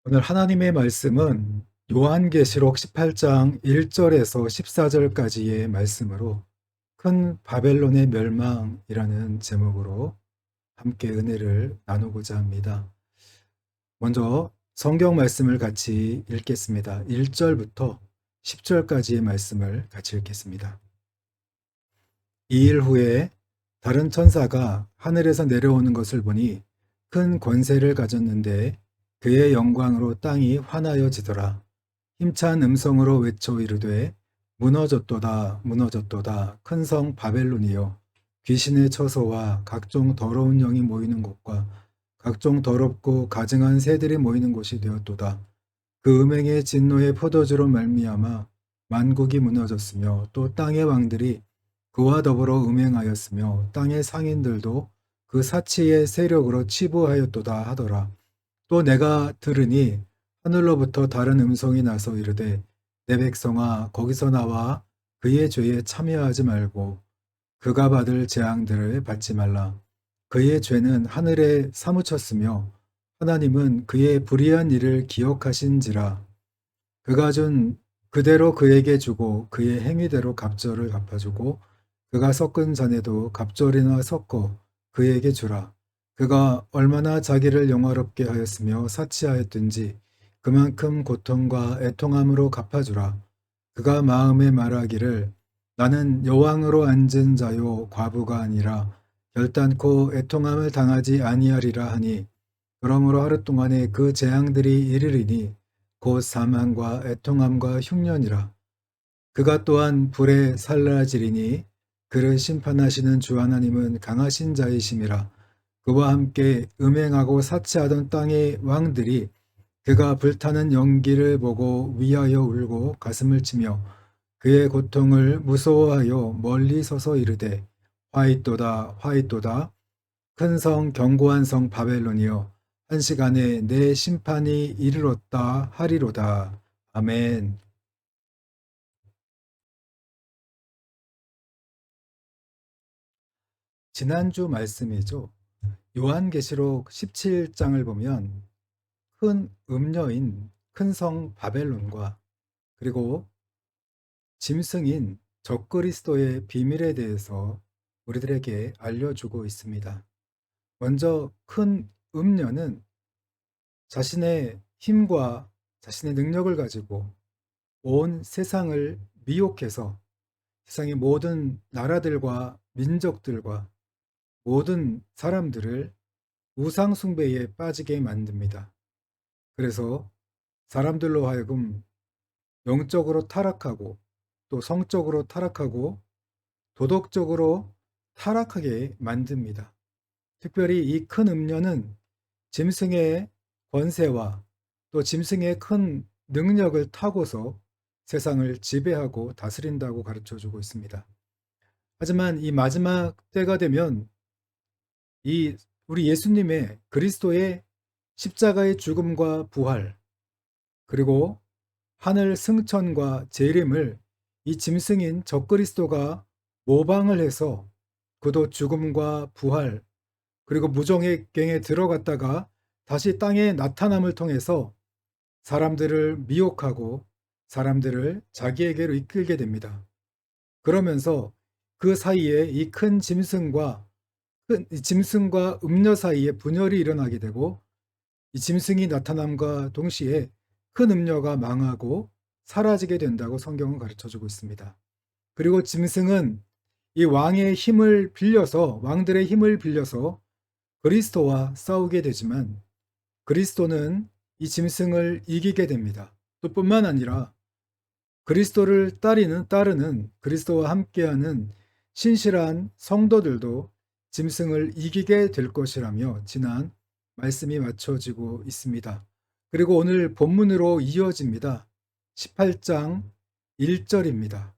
오늘 하나님의 말씀은 요한계시록 18장 1절에서 14절까지의 말씀으로 큰 바벨론의 멸망이라는 제목으로 함께 은혜를 나누고자 합니다. 먼저 성경 말씀을 같이 읽겠습니다. 1절부터 10절까지의 말씀을 같이 읽겠습니다. 2일 후에 다른 천사가 하늘에서 내려오는 것을 보니 큰 권세를 가졌는데 그의 영광으로 땅이 환하여지더라. 힘찬 음성으로 외쳐 이르되 무너졌도다 무너졌도다 큰 성 바벨론이여 귀신의 처소와 각종 더러운 영이 모이는 곳과 각종 더럽고 가증한 새들이 모이는 곳이 되었도다. 그 음행의 진노의 포도주로 말미암아 만국이 무너졌으며 또 땅의 왕들이 그와 더불어 음행하였으며 땅의 상인들도 그 사치의 세력으로 치부하였도다 하더라. 또 내가 들으니 하늘로부터 다른 음성이 나서 이르되 내 백성아 거기서 나와 그의 죄에 참여하지 말고 그가 받을 재앙들을 받지 말라. 그의 죄는 하늘에 사무쳤으며 하나님은 그의 불의한 일을 기억하신지라. 그가 준 그대로 그에게 주고 그의 행위대로 갑절을 갚아주고 그가 섞은 잔에도 갑절이나 섞어 그에게 주라. 그가 얼마나 자기를 영화롭게 하였으며 사치하였든지 그만큼 고통과 애통함으로 갚아주라. 그가 마음에 말하기를 나는 여왕으로 앉은 자요 과부가 아니라 결단코 애통함을 당하지 아니하리라 하니 그러므로 하루 동안에 그 재앙들이 이르리니 곧 사망과 애통함과 흉년이라. 그가 또한 불에 살라지리니 그를 심판하시는 주 하나님은 강하신 자이심이라. 그와 함께 음행하고 사치하던 땅의 왕들이 그가 불타는 연기를 보고 위하여 울고 가슴을 치며 그의 고통을 무서워하여 멀리 서서 이르되 화이또다 화이또다 큰 성 견고한 성 바벨론이여 한 시간에 내 심판이 이르렀다 하리로다. 아멘. 지난주 말씀이죠. 요한계시록 17장을 보면 큰 음녀인 큰 성 바벨론과 그리고 짐승인 적그리스도의 비밀에 대해서 우리들에게 알려주고 있습니다. 먼저 큰 음녀는 자신의 힘과 자신의 능력을 가지고 온 세상을 미혹해서 세상의 모든 나라들과 민족들과 모든 사람들을 우상숭배에 빠지게 만듭니다. 그래서 사람들로 하여금 영적으로 타락하고 또 성적으로 타락하고 도덕적으로 타락하게 만듭니다. 특별히 이 큰 음녀는 짐승의 권세와 또 짐승의 큰 능력을 타고서 세상을 지배하고 다스린다고 가르쳐 주고 있습니다. 하지만 이 마지막 때가 되면 이 우리 예수님의 그리스도의 십자가의 죽음과 부활 그리고 하늘 승천과 재림을 이 짐승인 적그리스도가 모방을 해서 그도 죽음과 부활 그리고 무정의 갱에 들어갔다가 다시 땅에 나타남을 통해서 사람들을 미혹하고 사람들을 자기에게로 이끌게 됩니다. 그러면서 그 사이에 이 큰 짐승과 짐승과 음녀 사이에 분열이 일어나게 되고 이 짐승이 나타남과 동시에 큰 음녀가 망하고 사라지게 된다고 성경은 가르쳐 주고 있습니다. 그리고 짐승은 이 왕의 힘을 빌려서 왕들의 힘을 빌려서 그리스도와 싸우게 되지만 그리스도는 이 짐승을 이기게 됩니다. 또 뿐만 아니라 그리스도를 따르는 그리스도와 함께하는 신실한 성도들도 짐승을 이기게 될 것이라며 지난 말씀이 맞춰지고 있습니다. 그리고 오늘 본문으로 이어집니다. 18장 1절입니다.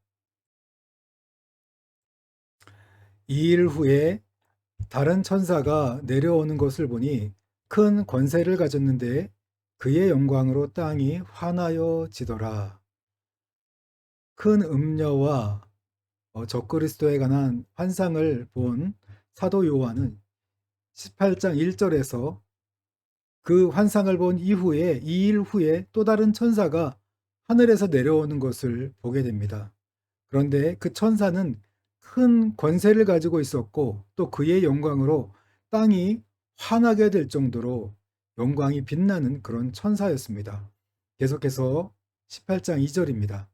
2일 후에 다른 천사가 내려오는 것을 보니 큰 권세를 가졌는데 그의 영광으로 땅이 환하여지더라. 큰 음녀와 적그리스도에 관한 환상을 본 사도 요한은 18장 1절에서 그 환상을 본 이후에 2일 후에 또 다른 천사가 하늘에서 내려오는 것을 보게 됩니다. 그런데 그 천사는 큰 권세를 가지고 있었고 또 그의 영광으로 땅이 환하게 될 정도로 영광이 빛나는 그런 천사였습니다. 계속해서 18장 2절입니다.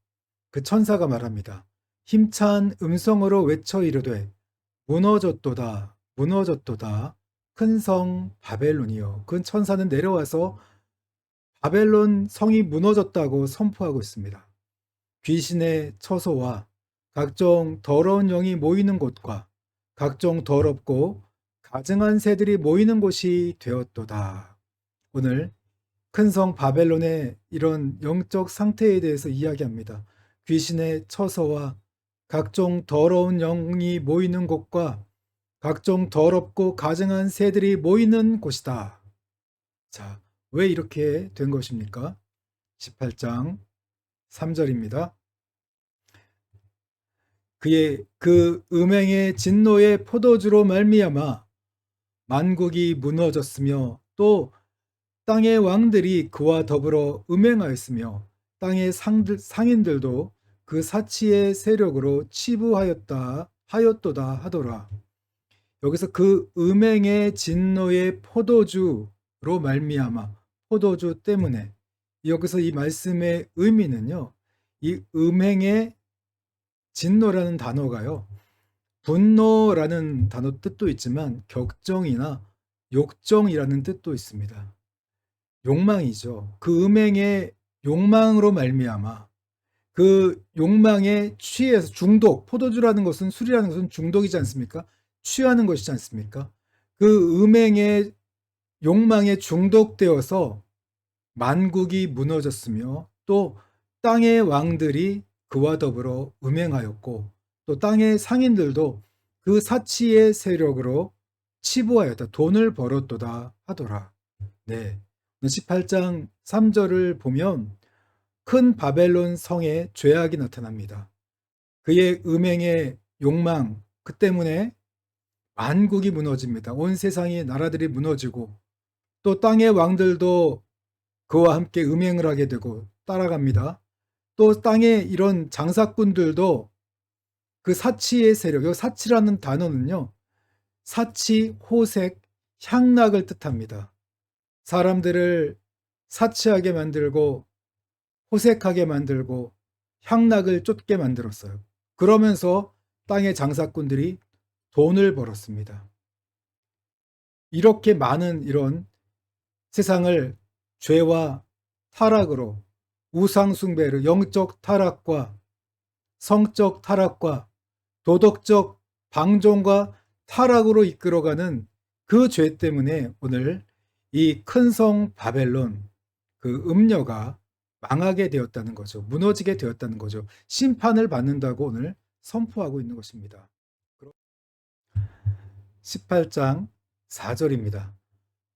그 천사가 말합니다. 힘찬 음성으로 외쳐 이르되 무너졌도다 무너졌도다 큰 성 바벨론이여. 그 천사는 내려와서 바벨론 성이 무너졌다고 선포하고 있습니다. 귀신의 처소와 각종 더러운 영이 모이는 곳과 각종 더럽고 가증한 새들이 모이는 곳이 되었도다. 오늘 큰 성 바벨론의 이런 영적 상태에 대해서 이야기합니다. 귀신의 처소와 각종 더러운 영이 모이는 곳과 각종 더럽고 가증한 새들이 모이는 곳이다. 자, 왜 이렇게 된 것입니까? 18장 3절입니다. 그의 그 음행의 진노의 포도주로 말미암아 만국이 무너졌으며 또 땅의 왕들이 그와 더불어 음행하였으며 땅의 상인들도 그 사치의 세력으로 치부하였도다 하더라. 여기서 그 음행의 진노의 포도주로 말미암아 포도주 때문에 여기서 이 말씀의 의미는요. 이 음행의 진노라는 단어가요. 분노라는 단어 뜻도 있지만 격정이나 욕정이라는 뜻도 있습니다. 욕망이죠. 그 음행의 욕망으로 말미암아 그 욕망에 취해서 중독, 포도주라는 것은 술이라는 것은 중독이지 않습니까? 취하는 것이지 않습니까? 그 음행의 욕망에 중독되어서 만국이 무너졌으며 또 땅의 왕들이 그와 더불어 음행하였고 또 땅의 상인들도 그 사치의 세력으로 치부하였다. 돈을 벌었도다 하더라. 네. 18장 3절을 보면 큰 바벨론 성에 죄악이 나타납니다. 그의 음행의 욕망, 그 때문에 만국이 무너집니다. 온 세상의 나라들이 무너지고 또 땅의 왕들도 그와 함께 음행을 하게 되고 따라갑니다. 또 땅의 이런 장사꾼들도 그 사치의 세력, 이 사치라는 단어는요. 사치, 호색, 향락을 뜻합니다. 사람들을 사치하게 만들고 호색하게 만들고 향락을 쫓게 만들었어요. 그러면서 땅의 장사꾼들이 돈을 벌었습니다. 이렇게 많은 이런 세상을 죄와 타락으로 우상숭배로 영적 타락과 성적 타락과 도덕적 방종과 타락으로 이끌어가는 그 죄 때문에 오늘 이 큰 성 바벨론 그 음녀가 망하게 되었다는 거죠. 무너지게 되었다는 거죠. 심판을 받는다고 오늘 선포하고 있는 것입니다. 18장 4절입니다.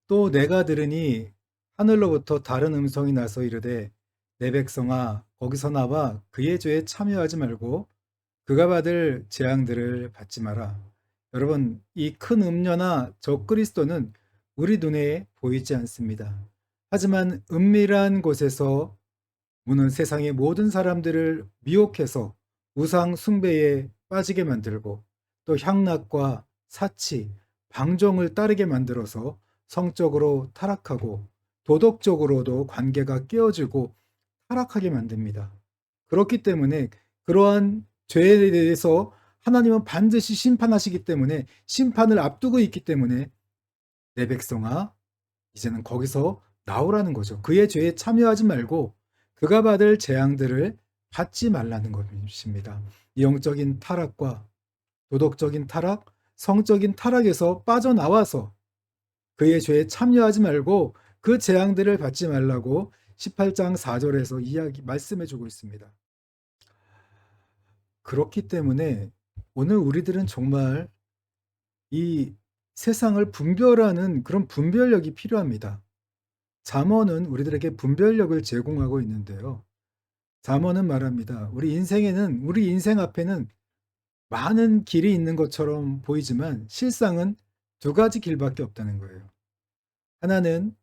또 내가 들으니 하늘로부터 다른 음성이 나서 이르되 내 백성아 거기서 나와 그의 죄에 참여하지 말고 그가 받을 재앙들을 받지 마라. 여러분, 이 큰 음녀나 적그리스도는 우리 눈에 보이지 않습니다. 하지만 은밀한 곳에서 무는 세상의 모든 사람들을 미혹해서 우상 숭배에 빠지게 만들고 또 향락과 사치, 방종을 따르게 만들어서 성적으로 타락하고 도덕적으로도 관계가 깨어지고 타락하게 만듭니다. 그렇기 때문에 그러한 죄에 대해서 하나님은 반드시 심판하시기 때문에 심판을 앞두고 있기 때문에 내 백성아 이제는 거기서 나오라는 거죠. 그의 죄에 참여하지 말고 그가 받을 재앙들을 받지 말라는 것입니다. 영적인 타락과 도덕적인 타락, 성적인 타락에서 빠져나와서 그의 죄에 참여하지 말고 그 재앙들을 받지 말라고 18장 4절에서 말씀해 주고 있습니다. 그렇기 때문에 오늘 우리들은 정말 이 세상을 분별하는 그런 분별력이 필요합니다. 잠언은 우리들에게 분별력을 제공하고 있는데요. 잠언은 말합니다. 우리 인생 앞에는 많은 길이 있는 것처럼 보이지만 실상은 두 가지 길밖에 없다는 거예요. 하나는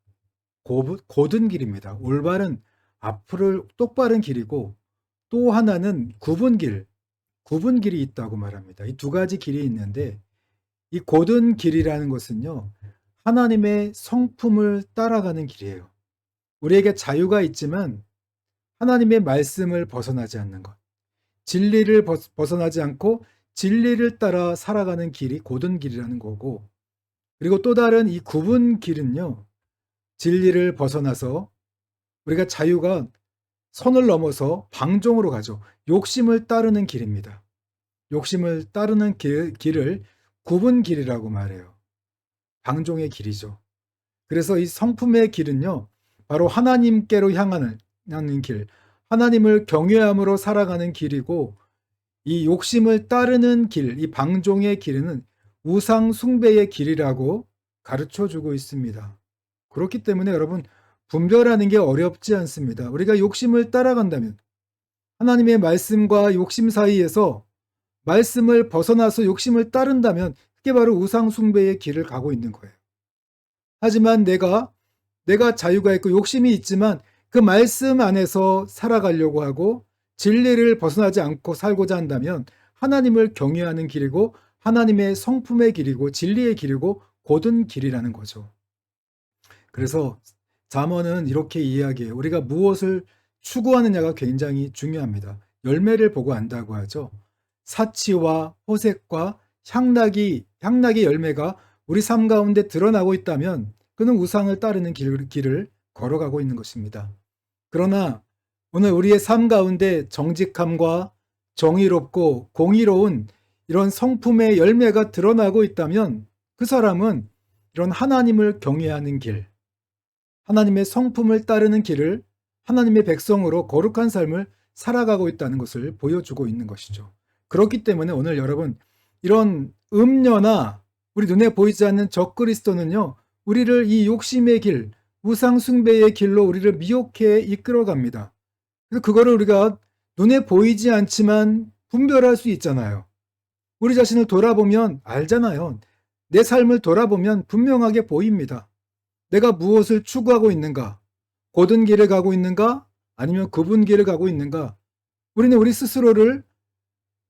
고든 길입니다. 올바른 앞을 똑바른 길이고 또 하나는 굽은 길이 있다고 말합니다. 이 두 가지 길이 있는데 이 고든 길이라는 것은요. 하나님의 성품을 따라가는 길이에요. 우리에게 자유가 있지만 하나님의 말씀을 벗어나지 않는 것. 진리를 벗어나지 않고 진리를 따라 살아가는 길이 고든 길이라는 거고 그리고 또 다른 이 굽은 길은요. 진리를 벗어나서 우리가 자유가 선을 넘어서 방종으로 가죠. 욕심을 따르는 길입니다. 욕심을 따르는 길을 굽은 길이라고 말해요. 방종의 길이죠. 그래서 이 성품의 길은요. 바로 하나님께로 향하는 길, 하나님을 경외함으로 살아가는 길이고 이 욕심을 따르는 길, 이 방종의 길은 우상 숭배의 길이라고 가르쳐주고 있습니다. 그렇기 때문에 여러분 분별하는 게 어렵지 않습니다. 우리가 욕심을 따라간다면 하나님의 말씀과 욕심 사이에서 말씀을 벗어나서 욕심을 따른다면 그게 바로 우상 숭배의 길을 가고 있는 거예요. 하지만 내가 자유가 있고 욕심이 있지만 그 말씀 안에서 살아가려고 하고 진리를 벗어나지 않고 살고자 한다면 하나님을 경외하는 길이고 하나님의 성품의 길이고 진리의 길이고 곧은 길이라는 거죠. 그래서 잠언은 이렇게 이야기해요. 우리가 무엇을 추구하느냐가 굉장히 중요합니다. 열매를 보고 안다고 하죠. 사치와 호색과 향락의 열매가 우리 삶 가운데 드러나고 있다면 그는 우상을 따르는 길을 걸어가고 있는 것입니다. 그러나 오늘 우리의 삶 가운데 정직함과 정의롭고 공의로운 이런 성품의 열매가 드러나고 있다면 그 사람은 이런 하나님을 경외하는 길, 하나님의 성품을 따르는 길을 하나님의 백성으로 거룩한 삶을 살아가고 있다는 것을 보여주고 있는 것이죠. 그렇기 때문에 오늘 여러분 이런 음녀나 우리 눈에 보이지 않는 적그리스도는요. 우리를 이 욕심의 길, 우상 숭배의 길로 우리를 미혹해 이끌어갑니다. 그래서 그거를 우리가 눈에 보이지 않지만 분별할 수 있잖아요. 우리 자신을 돌아보면 알잖아요. 내 삶을 돌아보면 분명하게 보입니다. 내가 무엇을 추구하고 있는가? 곧은 길을 가고 있는가? 아니면 굽은 길을 가고 있는가? 우리는 우리 스스로를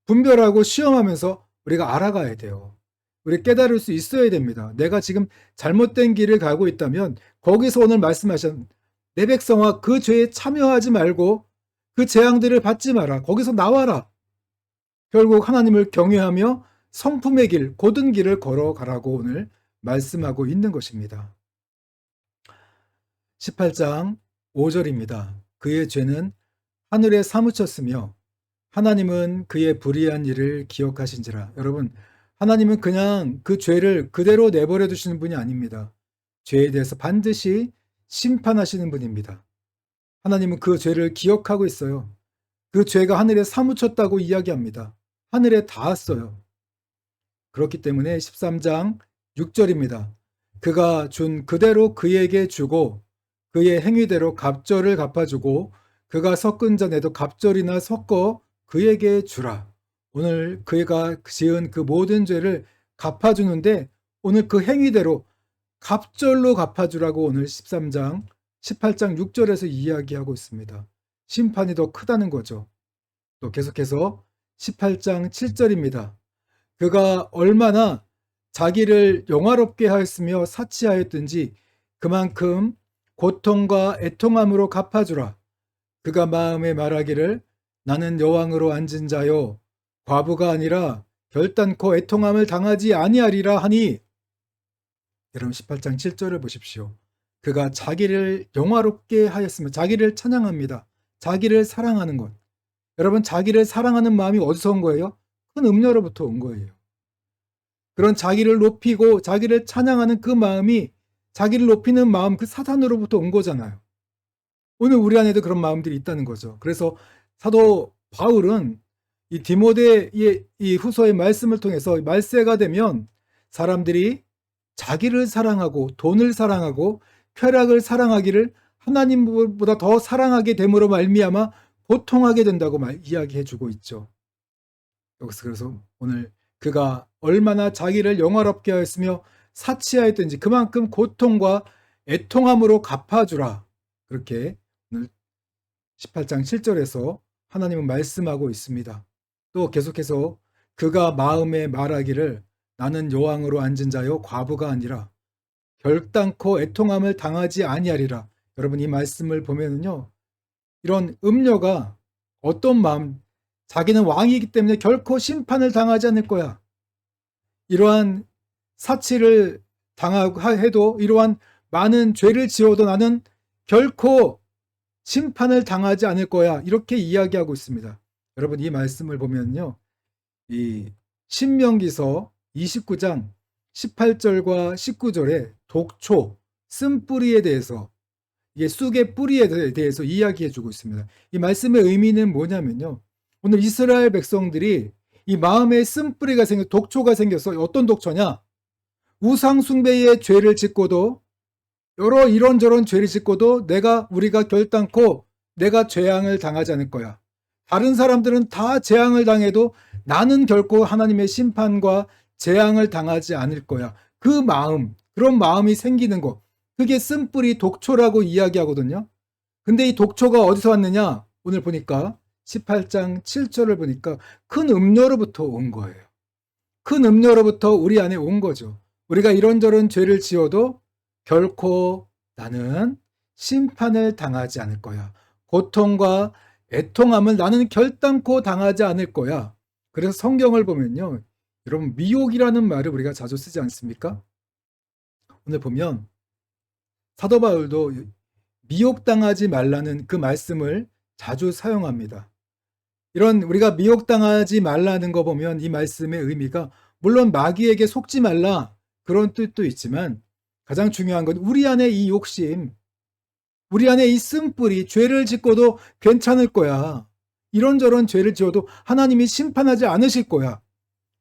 분별하고 시험하면서 우리가 알아가야 돼요. 우리 깨달을 수 있어야 됩니다. 내가 지금 잘못된 길을 가고 있다면 거기서 오늘 말씀하신 내 백성아 그 죄에 참여하지 말고 그 재앙들을 받지 마라. 거기서 나와라. 결국 하나님을 경외하며 성품의 길, 곧은 길을 걸어가라고 오늘 말씀하고 있는 것입니다. 18장 5절입니다. 그의 죄는 하늘에 사무쳤으며 하나님은 그의 불의한 일을 기억하신지라. 여러분, 하나님은 그냥 그 죄를 그대로 내버려 두시는 분이 아닙니다. 죄에 대해서 반드시 심판하시는 분입니다. 하나님은 그 죄를 기억하고 있어요. 그 죄가 하늘에 사무쳤다고 이야기합니다. 하늘에 닿았어요. 그렇기 때문에 13장 6절입니다. 그가 준 그대로 그에게 주고 그의 행위대로 갑절을 갚아주고 그가 섞은 전에도 갑절이나 섞어 그에게 주라. 오늘 그가 지은 그 모든 죄를 갚아주는데 오늘 그 행위대로 갑절로 갚아주라고 오늘 13장 18장 6절에서 이야기하고 있습니다. 심판이 더 크다는 거죠. 또 계속해서 18장 7절입니다. 그가 얼마나 자기를 영화롭게 하였으며 사치하였든지 그만큼 고통과 애통함으로 갚아주라. 그가 마음에 말하기를 나는 여왕으로 앉은 자요 과부가 아니라 결단코 애통함을 당하지 아니하리라 하니. 여러분 18장 7절을 보십시오. 그가 자기를 영화롭게 하였으며 자기를 찬양합니다. 자기를 사랑하는 것. 여러분 자기를 사랑하는 마음이 어디서 온 거예요? 큰 음료로부터 온 거예요. 그런 자기를 높이고 자기를 찬양하는 그 마음이 자기를 높이는 마음 그 사탄으로부터 온 거잖아요. 오늘 우리 안에도 그런 마음들이 있다는 거죠. 그래서 사도 바울은 이 디모데의 이 후서의 말씀을 통해서 말세가 되면 사람들이 자기를 사랑하고 돈을 사랑하고 쾌락을 사랑하기를 하나님보다 더 사랑하게 됨으로 말미암아 고통하게 된다고 이야기해 주고 있죠. 여기서 그래서 오늘 그가 얼마나 자기를 영화롭게 하였으며 사치하였든지 그만큼 고통과 애통함으로 갚아주라. 그렇게 오늘 18장 7절에서 하나님은 말씀하고 있습니다. 또 계속해서 그가 마음에 말하기를 나는 여왕으로 앉은 자요 과부가 아니라 결단코 애통함을 당하지 아니하리라. 여러분 이 말씀을 보면은요. 이런 음녀가 어떤 마음, 자기는 왕이기 때문에 결코 심판을 당하지 않을 거야. 이러한 사치를 당해도 이러한 많은 죄를 지어도 나는 결코 심판을 당하지 않을 거야. 이렇게 이야기하고 있습니다. 여러분 이 말씀을 보면요. 이 신명기서 29장 18절과 19절에 독초, 쓴뿌리에 대해서 이게 쑥의 뿌리에 대해서 이야기해 주고 있습니다. 이 말씀의 의미는 뭐냐면요. 오늘 이스라엘 백성들이 이 마음에 쓴뿌리가 생겨 독초가 생겨서 어떤 독초냐? 우상 숭배의 죄를 짓고도 여러 이런저런 죄를 짓고도 우리가 결단코 내가 재앙을 당하지 않을 거야. 다른 사람들은 다 재앙을 당해도 나는 결코 하나님의 심판과 재앙을 당하지 않을 거야. 그 마음, 그런 마음이 생기는 것. 그게 쓴뿌리 독초라고 이야기하거든요. 근데 이 독초가 어디서 왔느냐? 오늘 보니까 18장 7절을 보니까 큰 음녀로부터 온 거예요. 큰 음녀로부터 우리 안에 온 거죠. 우리가 이런저런 죄를 지어도 결코 나는 심판을 당하지 않을 거야. 고통과 애통함을 나는 결단코 당하지 않을 거야. 그래서 성경을 보면요. 여러분 미혹이라는 말을 우리가 자주 쓰지 않습니까? 오늘 보면 사도 바울도 미혹당하지 말라는 그 말씀을 자주 사용합니다. 이런 우리가 미혹당하지 말라는 거 보면 이 말씀의 의미가 물론 마귀에게 속지 말라 그런 뜻도 있지만 가장 중요한 건 우리 안에 이 욕심, 우리 안에 이 쓴뿌리, 죄를 짓고도 괜찮을 거야. 이런저런 죄를 지어도 하나님이 심판하지 않으실 거야.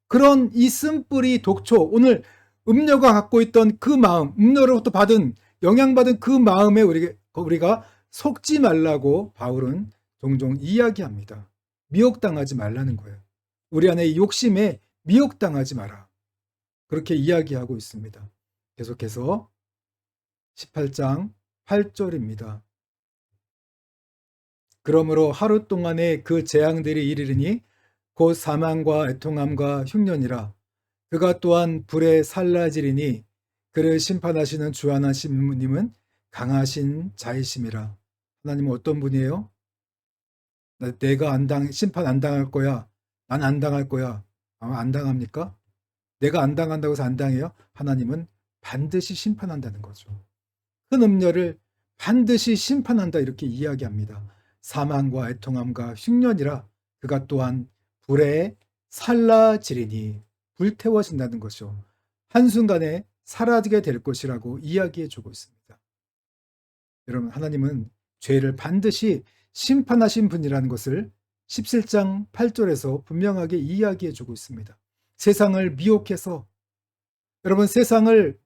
그런 이 쓴뿌리 독초, 오늘 음녀가 갖고 있던 그 마음, 음녀로부터 받은 영향받은 그 마음에 우리가 속지 말라고 바울은 종종 이야기합니다. 미혹당하지 말라는 거예요. 우리 안에 이 욕심에 미혹당하지 마라. 그렇게 이야기하고 있습니다. 계속해서 18장 8절입니다. 그러므로 하루 동안에 그 재앙들이 이르리니 곧 사망과 애통함과 흉년이라 그가 또한 불에 살라지리니 그를 심판하시는 주 하나님은 강하신 자이심이라. 하나님은 어떤 분이에요? 내가 심판 안 당할 거야. 난 안 당할 거야. 안 당합니까? 내가 안 당한다고 해서 안 당해요? 하나님은 반드시 심판한다는 거죠. 큰 음녀를 반드시 심판한다 이렇게 이야기합니다. 사망과 애통함과 흉년이라 그가 또한 불에 살라지리니 불태워진다는 것이죠. 한순간에 사라지게 될 것이라고 이야기해 주고 있습니다. 여러분 하나님은 죄를 반드시 심판하신 분이라는 것을 17장 8절에서 분명하게 이야기해 주고 있습니다. 세상을 미혹해서 여러분 세상을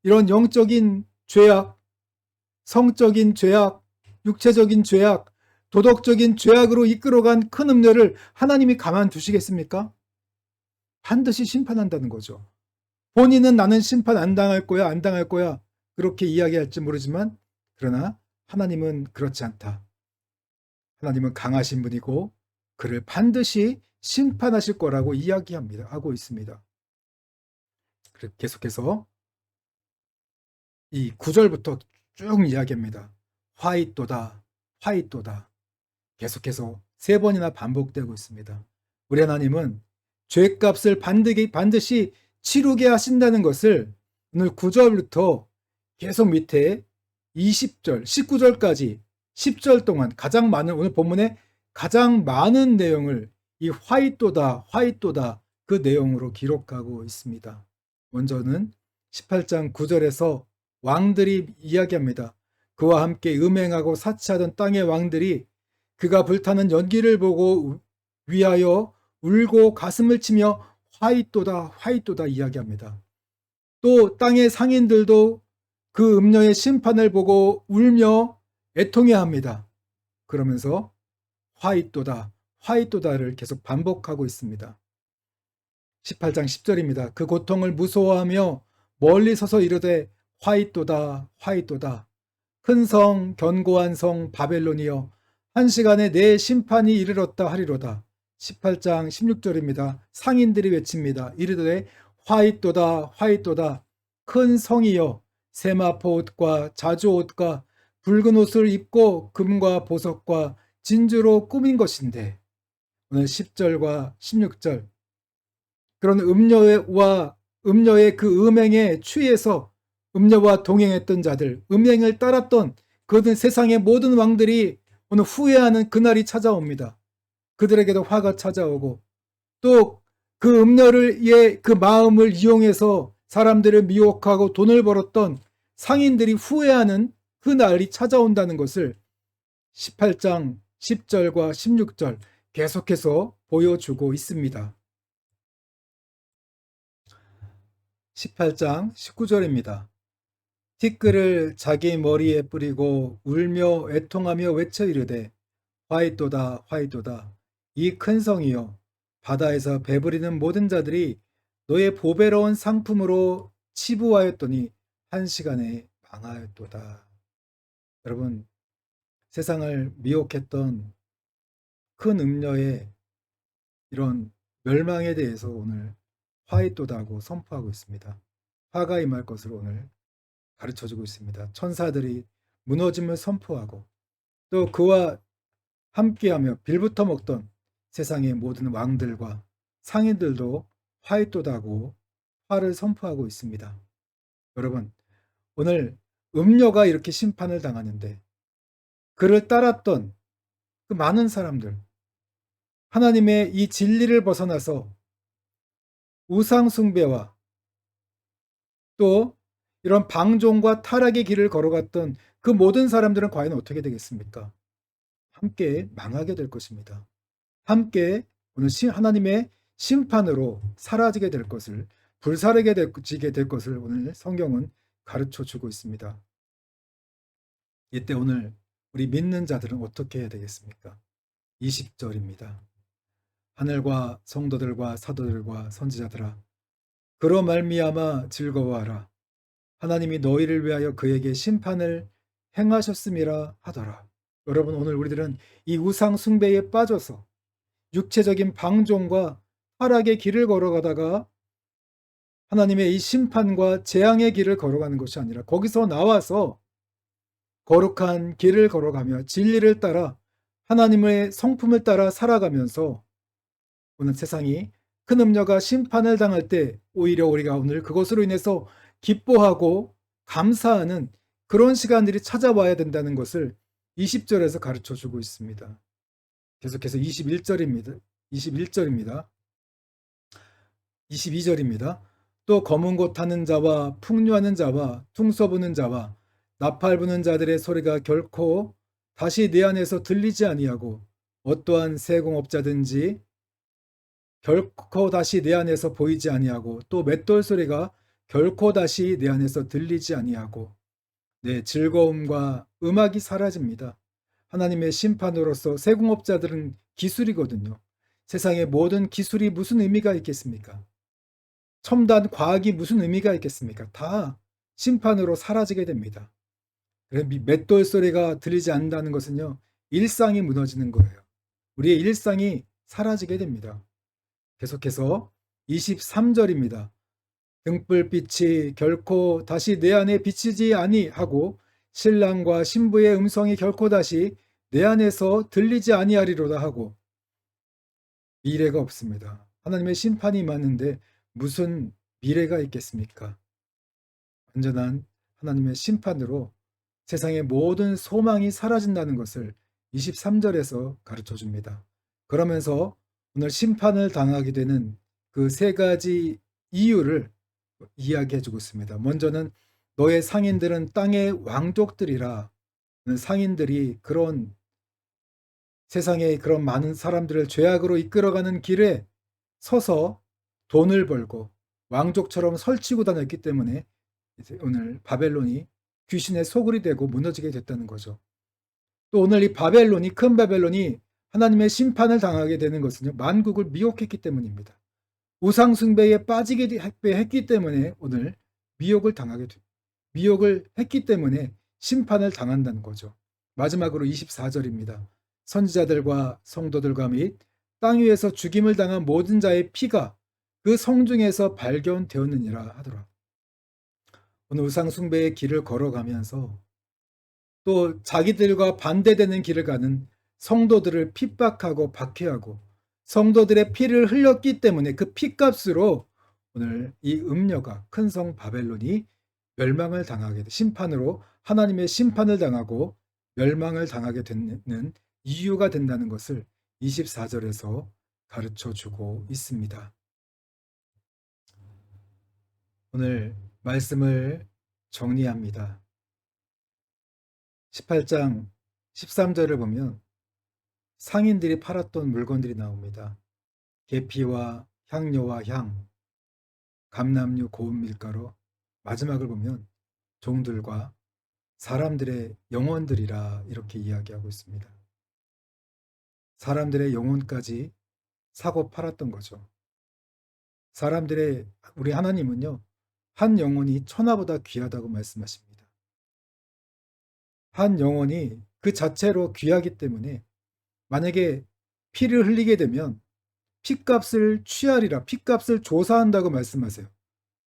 이런 영적인 죄악, 성적인 죄악, 육체적인 죄악, 도덕적인 죄악으로 이끌어간 큰 음녀를 하나님이 가만두시겠습니까? 반드시 심판한다는 거죠. 본인은 나는 심판 안 당할 거야, 안 당할 거야 그렇게 이야기할지 모르지만 그러나 하나님은 그렇지 않다. 하나님은 강하신 분이고 그를 반드시 심판하실 거라고 이야기합니다. 하고 있습니다. 계속해서 이 9절부터 쭉 이야기합니다. 화이또다, 화이또다. 계속해서 3번이나 반복되고 있습니다. 우리 하나님은 죄값을 반드시 치르게 하신다는 것을 오늘 9절부터 계속 밑에 20절, 19절까지 10절 동안 가장 많은 오늘 본문에 가장 많은 내용을 이 화이또다, 화이또다 그 내용으로 기록하고 있습니다. 먼저는 18장 9절에서 왕들이 이야기합니다. 그와 함께 음행하고 사치하던 땅의 왕들이 그가 불타는 연기를 보고 위하여 울고 가슴을 치며 화이또다 화이또다 이야기합니다. 또 땅의 상인들도 그 음녀의 심판을 보고 울며 애통해합니다. 그러면서 화이또다 화이또다를 계속 반복하고 있습니다. 18장 10절입니다. 그 고통을 무서워하며 멀리 서서 이르되 화이또다 화이또다. 큰 성 견고한 성 바벨론이여 한 시간에 내 심판이 이르렀다 하리로다. 18장 16절입니다. 상인들이 외칩니다. 이르되 화이또다 화이또다. 큰 성이여 세마포 옷과 자주 옷과 붉은 옷을 입고 금과 보석과 진주로 꾸민 것인데, 오늘 10절과 16절, 그런 음녀의 그 음행에 취해서 음녀와 동행했던 자들, 음행을 따랐던 그들 세상의 모든 왕들이 오늘 후회하는 그날이 찾아옵니다. 그들에게도 화가 찾아오고, 또 그 음녀의 그 마음을 이용해서 사람들을 미혹하고 돈을 벌었던 상인들이 후회하는 그 날이 찾아온다는 것을 18장 10절과 16절 계속해서 보여주고 있습니다. 18장 19절입니다. 티끌을 자기 머리에 뿌리고 울며 애통하며 외쳐 이르되 화이또다 화이또다. 이 큰 성이여 바다에서 배부리는 모든 자들이 너의 보배로운 상품으로 치부하였더니 한 시간에 망하였도다. 여러분, 세상을 미혹했던 큰 음녀의 이런 멸망에 대해서 오늘 화이또다고 선포하고 있습니다. 화가 임할 것으로 오늘 가르쳐주고 있습니다. 천사들이 무너짐을 선포하고, 또 그와 함께하며 빌부터 먹던 세상의 모든 왕들과 상인들도 화이또다고 화를 선포하고 있습니다. 여러분, 오늘 음녀가 이렇게 심판을 당하는데 그를 따랐던 그 많은 사람들, 하나님의 이 진리를 벗어나서 우상 숭배와 또 이런 방종과 타락의 길을 걸어갔던 그 모든 사람들은 과연 어떻게 되겠습니까? 함께 망하게 될 것입니다. 함께 오늘 하나님의 심판으로 사라지게 될 것을, 불사르게 될 것을 오늘 성경은 가르쳐 주고 있습니다. 이때 오늘 우리 믿는 자들은 어떻게 해야 되겠습니까? 20절입니다. 하늘과 성도들과 사도들과 선지자들아, 그로 말미암아 즐거워하라. 하나님이 너희를 위하여 그에게 심판을 행하셨음이라 하더라. 여러분, 오늘 우리들은 이 우상 숭배에 빠져서 육체적인 방종과 타락의 길을 걸어가다가 하나님의 이 심판과 재앙의 길을 걸어가는 것이 아니라 거기서 나와서 거룩한 길을 걸어가며 진리를 따라 하나님의 성품을 따라 살아가면서 오늘 세상이 큰 음녀가 심판을 당할 때 오히려 우리가 오늘 그것으로 인해서 기뻐하고 감사하는 그런 시간들이 찾아와야 된다는 것을 20절에서 가르쳐 주고 있습니다. 계속해서 21절입니다. 22절입니다. 또 검은 곳 타는 자와 풍류하는 자와 퉁소 부는 자와 나팔 부는 자들의 소리가 결코 다시 내 안에서 들리지 아니하고 어떠한 세공업자든지 결코 다시 내 안에서 보이지 아니하고 또 맷돌 소리가 결코 다시 내 안에서 들리지 아니하고 내 즐거움과 음악이 사라집니다. 하나님의 심판으로서 세공업자들은 기술이거든요. 세상의 모든 기술이 무슨 의미가 있겠습니까? 첨단 과학이 무슨 의미가 있겠습니까? 다 심판으로 사라지게 됩니다. 맷돌 소리가 들리지 않는다는 것은요, 일상이 무너지는 거예요. 우리의 일상이 사라지게 됩니다. 계속해서 23절입니다. 등불빛이 결코 다시 내 안에 비치지 아니하고 신랑과 신부의 음성이 결코 다시 내 안에서 들리지 아니하리로다 하고, 미래가 없습니다. 하나님의 심판이 임하는데 무슨 미래가 있겠습니까? 완전한 하나님의 심판으로 세상의 모든 소망이 사라진다는 것을 23절에서 가르쳐 줍니다. 그러면서 오늘 심판을 당하게 되는 그 세 가지 이유를 이야기해 주고 있습니다. 먼저는 너의 상인들은 땅의 왕족들이라. 상인들이 그런 세상의 그런 많은 사람들을 죄악으로 이끌어가는 길에 서서 돈을 벌고 왕족처럼 설치고 다녔기 때문에 이제 오늘 바벨론이 귀신의 소굴이 되고 무너지게 됐다는 거죠. 또 오늘 이 바벨론이, 큰 바벨론이 하나님의 심판을 당하게 되는 것은요, 만국을 미혹했기 때문입니다. 우상 숭배에 빠지게 했기 때문에 오늘 미혹을 당하게 됩니다. 미혹을 했기 때문에 심판을 당한다는 거죠. 마지막으로 24절입니다. 선지자들과 성도들과 및 땅 위에서 죽임을 당한 모든 자의 피가 그 성중에서 발견되었느니라 하더라. 오늘 우상 숭배의 길을 걸어가면서 또 자기들과 반대되는 길을 가는 성도들을 핍박하고 박해하고 성도들의 피를 흘렸기 때문에 그 피값으로 오늘 이 음녀가 큰 성 바벨론이 멸망을 당하게 심판으로 하나님의 심판을 당하고 멸망을 당하게 되는 이유가 된다는 것을 24절에서 가르쳐 주고 있습니다. 오늘 말씀을 정리합니다. 18장 13절을 보면 상인들이 팔았던 물건들이 나옵니다. 계피와 향료와 향, 감람류, 고운 밀가루, 마지막을 보면 종들과 사람들의 영혼들이라 이렇게 이야기하고 있습니다. 사람들의 영혼까지 사고 팔았던 거죠. 사람들의 우리 하나님은요, 한 영혼이 천하보다 귀하다고 말씀하십니다. 한 영혼이 그 자체로 귀하기 때문에 만약에 피를 흘리게 되면 피값을 취하리라, 피값을 조사한다고 말씀하세요.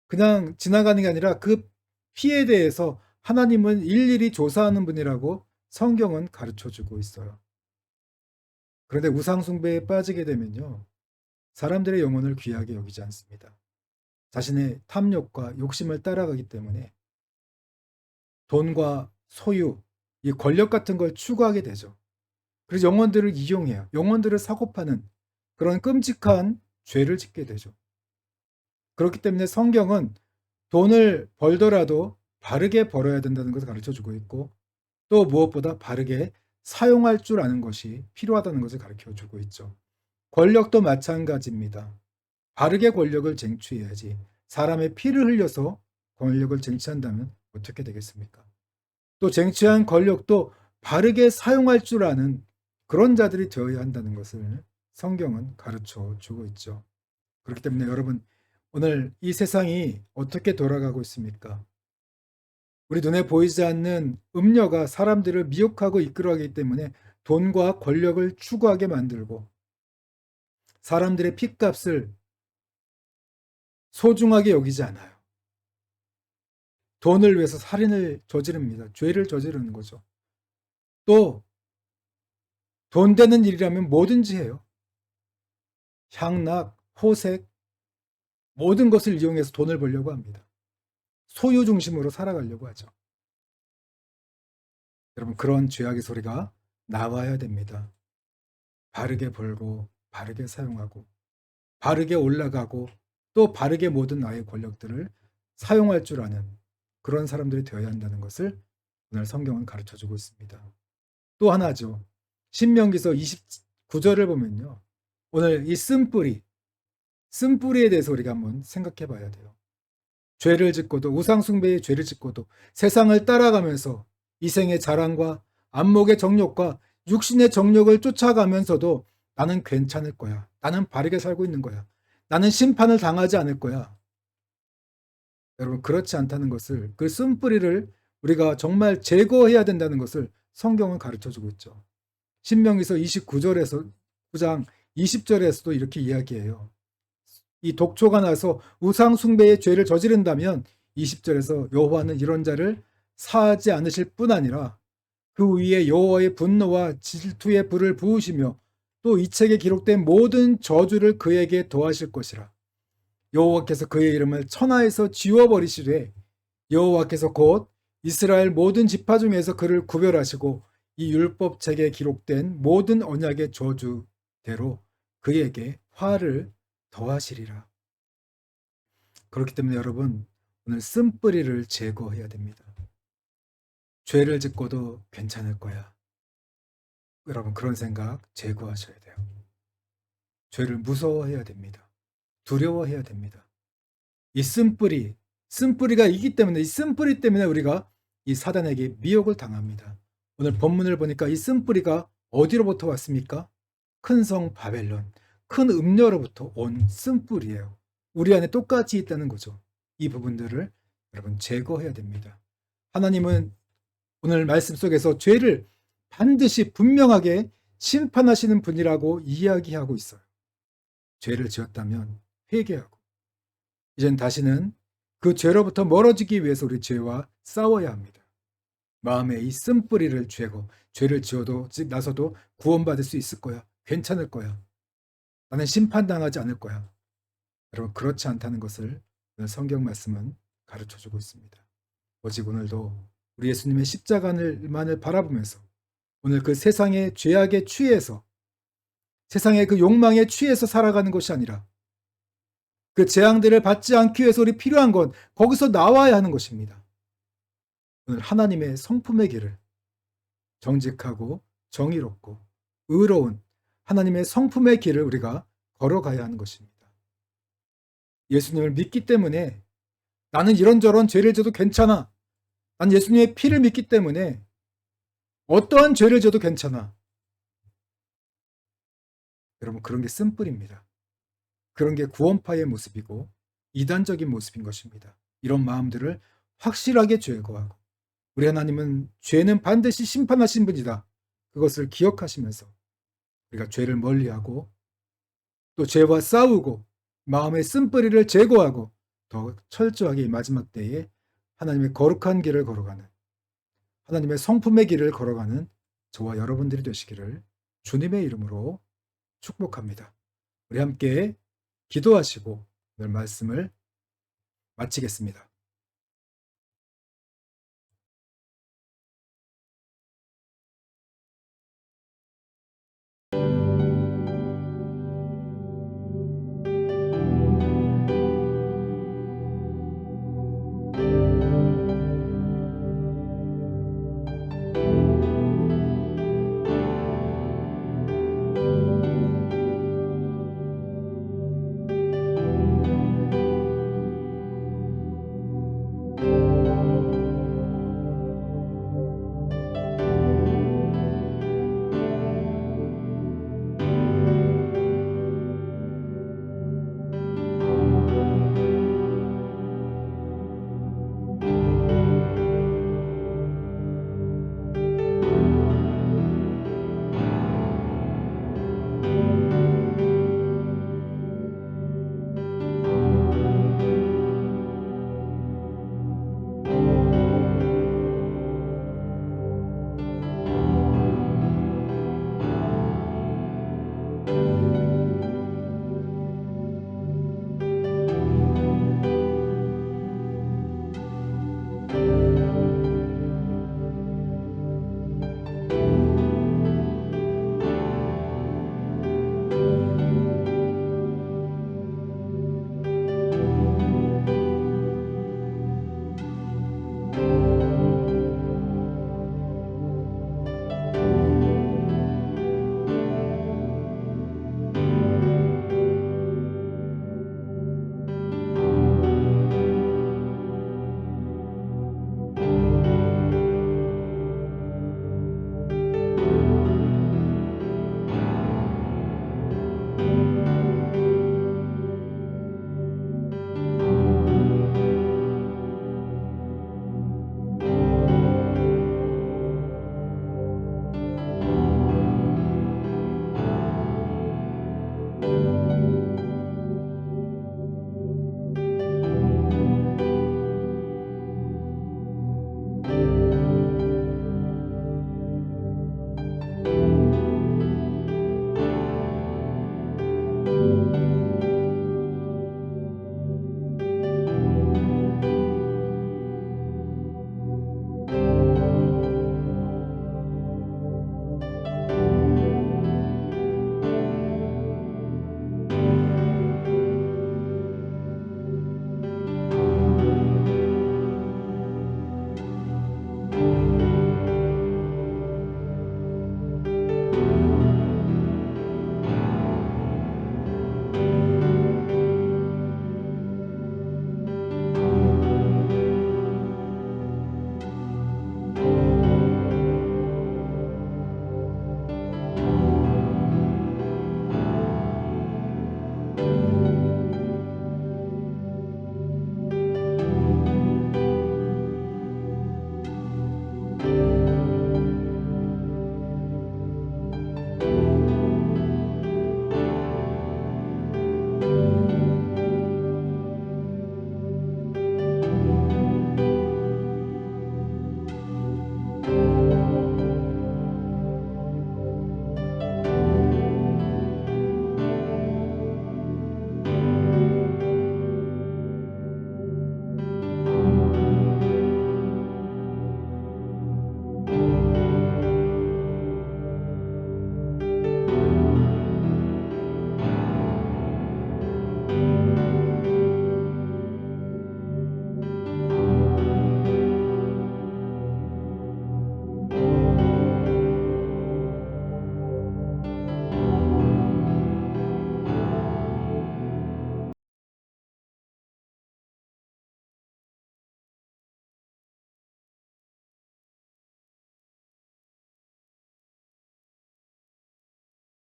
그냥 지나가는 게 아니라 그 피에 대해서 하나님은 일일이 조사하는 분이라고 성경은 가르쳐 주고 있어요. 그런데 우상숭배에 빠지게 되면요, 사람들의 영혼을 귀하게 여기지 않습니다. 자신의 탐욕과 욕심을 따라가기 때문에 돈과 소유, 이 권력 같은 걸 추구하게 되죠. 그래서 영혼들을 이용해요. 영혼들을 사고파는 그런 끔찍한 죄를 짓게 되죠. 그렇기 때문에 성경은 돈을 벌더라도 바르게 벌어야 된다는 것을 가르쳐 주고 있고 또 무엇보다 바르게 사용할 줄 아는 것이 필요하다는 것을 가르쳐 주고 있죠. 권력도 마찬가지입니다. 바르게 권력을 쟁취해야지 사람의 피를 흘려서 권력을 쟁취한다면 어떻게 되겠습니까? 또 쟁취한 권력도 바르게 사용할 줄 아는 그런 자들이 되어야 한다는 것을 성경은 가르쳐 주고 있죠. 그렇기 때문에 여러분, 오늘 이 세상이 어떻게 돌아가고 있습니까? 우리 눈에 보이지 않는 음녀가 사람들을 미혹하고 이끌어가기 때문에 돈과 권력을 추구하게 만들고 사람들의 핏값을 소중하게 여기지 않아요. 돈을 위해서 살인을 저지릅니다. 죄를 저지르는 거죠. 또 돈 되는 일이라면 뭐든지 해요. 향락, 호색, 모든 것을 이용해서 돈을 벌려고 합니다. 소유 중심으로 살아가려고 하죠. 여러분, 그런 죄악의 소리가 나와야 됩니다. 바르게 벌고 바르게 사용하고 바르게 올라가고 또 바르게 모든 나의 권력들을 사용할 줄 아는 그런 사람들이 되어야 한다는 것을 오늘 성경은 가르쳐주고 있습니다. 또 하나죠. 신명기서 29절을 보면요. 오늘 이 쓴뿌리에 대해서 우리가 한번 생각해 봐야 돼요. 죄를 짓고도 우상숭배의 죄를 짓고도 세상을 따라가면서 이생의 자랑과 안목의 정욕과 육신의 정욕을 쫓아가면서도 나는 괜찮을 거야. 나는 바르게 살고 있는 거야. 나는 심판을 당하지 않을 거야. 여러분, 그렇지 않다는 것을, 그 쓴뿌리를 우리가 정말 제거해야 된다는 것을 성경은 가르쳐 주고 있죠. 신명기서 29절에서 9장 20절에서도 이렇게 이야기해요. 이 독초가 나서 우상 숭배의 죄를 저지른다면 20절에서 여호와는 이런 자를 사하지 않으실 뿐 아니라 그 위에 여호와의 분노와 질투의 불을 부으시며 또 이 책에 기록된 모든 저주를 그에게 더하실 것이라. 여호와께서 그의 이름을 천하에서 지워버리시되 여호와께서 곧 이스라엘 모든 지파 중에서 그를 구별하시고 이 율법책에 기록된 모든 언약의 저주대로 그에게 화를 더하시리라. 그렇기 때문에 여러분, 오늘 쓴뿌리를 제거해야 됩니다. 죄를 짓고도 괜찮을 거야. 여러분, 그런 생각 제거하셔야 돼요. 죄를 무서워해야 됩니다. 두려워해야 됩니다. 이 쓴뿌리가 있기 때문에, 이 쓴뿌리 때문에 우리가 이 사단에게 미혹을 당합니다. 오늘 본문을 보니까 이 쓴뿌리가 어디로부터 왔습니까? 큰 성 바벨론, 큰 음녀로부터 온 쓴뿌리예요. 우리 안에 똑같이 있다는 거죠. 이 부분들을 여러분 제거해야 됩니다. 하나님은 오늘 말씀 속에서 죄를 반드시 분명하게 심판하시는 분이라고 이야기하고 있어요. 죄를 지었다면 회개하고 이젠 다시는 그 죄로부터 멀어지기 위해서 우리 죄와 싸워야 합니다. 마음에 이 쓴뿌리를 쬐고 죄를 지어도 나서도 구원받을 수 있을 거야. 괜찮을 거야. 나는 심판당하지 않을 거야. 여러분, 그렇지 않다는 것을 오늘 성경 말씀은 가르쳐주고 있습니다. 오직 오늘도 우리 예수님의 십자가만을 바라보면서 오늘 그 세상의 죄악에 취해서 세상의 그 욕망에 취해서 살아가는 것이 아니라 그 재앙들을 받지 않기 위해서 우리 필요한 건 거기서 나와야 하는 것입니다. 오늘 하나님의 성품의 길을 정직하고 정의롭고 의로운 하나님의 성품의 길을 우리가 걸어가야 하는 것입니다. 예수님을 믿기 때문에 나는 이런저런 죄를 져도 괜찮아. 난 예수님의 피를 믿기 때문에 어떠한 죄를 져도 괜찮아. 여러분, 그런 게 쓴뿌리입니다. 그런 게 구원파의 모습이고 이단적인 모습인 것입니다. 이런 마음들을 확실하게 제거하고 우리 하나님은 죄는 반드시 심판하신 분이다. 그것을 기억하시면서 우리가 죄를 멀리하고 또 죄와 싸우고 마음의 쓴뿌리를 제거하고 더 철저하게 이 마지막 때에 하나님의 거룩한 길을 걸어가는 하나님의 성품의 길을 걸어가는 저와 여러분들이 되시기를 주님의 이름으로 축복합니다. 우리 함께 기도하시고 오늘 말씀을 마치겠습니다.